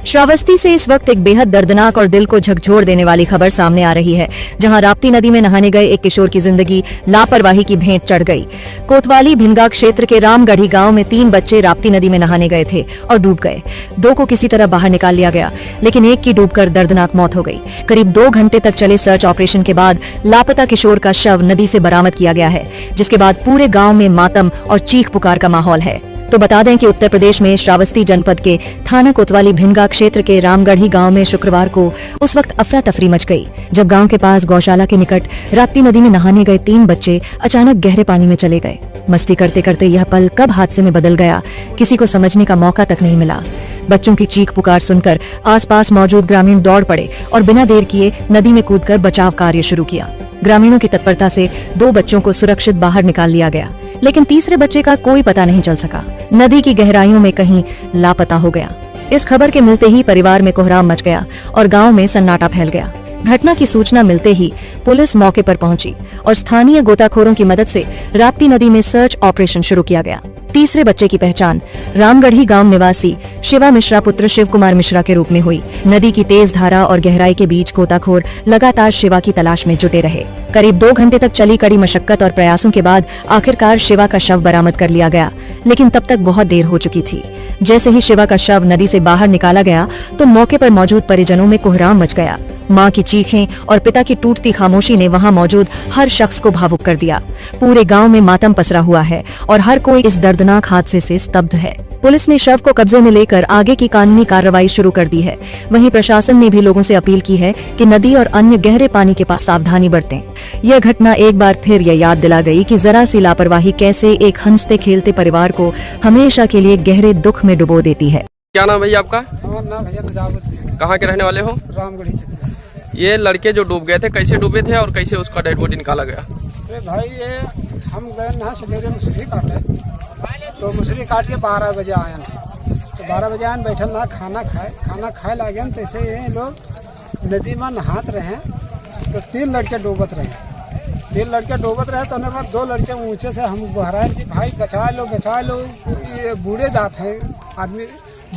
श्रावस्ती से इस वक्त एक बेहद दर्दनाक और दिल को झकझोर देने वाली खबर सामने आ रही है, जहां राप्ती नदी में नहाने गए एक किशोर की जिंदगी लापरवाही की भेंट चढ़ गई। कोतवाली भिनगा क्षेत्र के रामगढ़ी गांव में 3 बच्चे राप्ती नदी में नहाने गए थे और डूब गए। 2 को किसी तरह बाहर निकाल लिया गया, लेकिन एक की डूबकर दर्दनाक मौत हो गई। करीब 2 घंटे तक चले सर्च ऑपरेशन के बाद लापता किशोर का शव नदी से बरामद किया गया है, जिसके बाद पूरे गाँव में मातम और चीख पुकार का माहौल है। तो बता दें कि उत्तर प्रदेश में श्रावस्ती जनपद के थाना कोतवाली भिनगा क्षेत्र के रामगढ़ी गांव में शुक्रवार को उस वक्त अफरा तफरी मच गई, जब गांव के पास गौशाला के निकट राप्ती नदी में नहाने गए 3 बच्चे अचानक गहरे पानी में चले गए। मस्ती करते करते यह पल कब हादसे में बदल गया, किसी को समझने का मौका तक नहीं मिला। बच्चों की चीख पुकार सुनकर आसपास मौजूद ग्रामीण दौड़ पड़े और बिना देर किए नदी में कूदकर बचाव कार्य शुरू किया। ग्रामीणों की तत्परता से 2 बच्चों को सुरक्षित बाहर निकाल लिया गया, लेकिन तीसरे बच्चे का कोई पता नहीं चल सका। नदी की गहराइयों में कहीं लापता हो गया। इस खबर के मिलते ही परिवार में कोहराम मच गया और गांव में सन्नाटा फैल गया। घटना की सूचना मिलते ही पुलिस मौके पर पहुंची और स्थानीय गोताखोरों की मदद से राप्ती नदी में सर्च ऑपरेशन शुरू किया गया। तीसरे बच्चे की पहचान रामगढ़ी गांव निवासी शिवा मिश्रा पुत्र शिव कुमार मिश्रा के रूप में हुई। नदी की तेज धारा और गहराई के बीच गोताखोर लगातार शिवा की तलाश में जुटे रहे। करीब 2 घंटे तक चली कड़ी मशक्कत और प्रयासों के बाद आखिरकार शिवा का शव बरामद कर लिया गया, लेकिन तब तक बहुत देर हो चुकी थी। जैसे ही शिवा का शव नदी से बाहर निकाला गया तो मौके पर मौजूद परिजनों में कोहराम मच गया। मां की चीखें और पिता की टूटती खामोशी ने वहां मौजूद हर शख्स को भावुक कर दिया। पूरे गांव में मातम पसरा हुआ है और हर कोई इस दर्दनाक हादसे से स्तब्ध है। पुलिस ने शव को कब्जे में लेकर आगे की कानूनी कार्रवाई शुरू कर दी है। वहीं प्रशासन ने भी लोगों से अपील की है कि नदी और अन्य गहरे पानी के पास सावधानी बरतें। यह घटना एक बार फिर यह याद दिला गई कि जरा सी लापरवाही कैसे एक हंसते खेलते परिवार को हमेशा के लिए गहरे दुख में डुबो देती है। क्या नाम भैया आपका? नाम भैया नजावत। कहाँ के रहने वाले हो? रामगढ़ी। ये लड़के जो डूब गए थे, कैसे डूबे थे और कैसे उसका डेड बॉडी निकाला गया? भाई ये हम गए ना सवेरे मछली काटे, तो मछली काट के 12 बजे आए तो 12 बजे आए बैठे ना खाना खाए लगे तो ऐसे ये लोग नदी में नहात रहे तो 3 लड़के डूबत रहे। 3 लड़के डूबत रहे तो उन्हें बाद 2 लड़के ऊंचे से हम गुहराए कि भाई बचा लो, ये बूढ़े जाते हैं आदमी,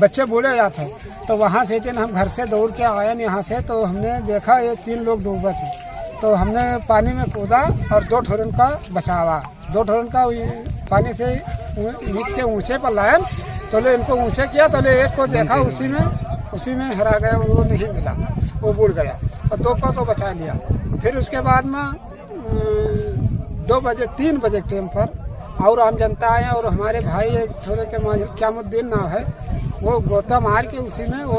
बच्चे बूढ़े जाते हैं। तो वहाँ से हम घर से दौड़ के आए यहाँ से, तो हमने देखा ये 3 लोग डूबे थे। तो हमने पानी में कूदा और 2 ठोरन का बचावा, 2 ठोरन का पानी से नीचे के ऊंचे पर लाया, तो इनको ऊंचे किया, तो एक को देखा उसी में हरा गया, वो नहीं मिला, वो बुड़ गया और 2 को तो बचा लिया। फिर उसके बाद में 3 बजे टाइम पर और आम जनता आए और हमारे भाई एक थोड़े के क्यामुद्दीन नाम है, वो गोता मार के उसी में वो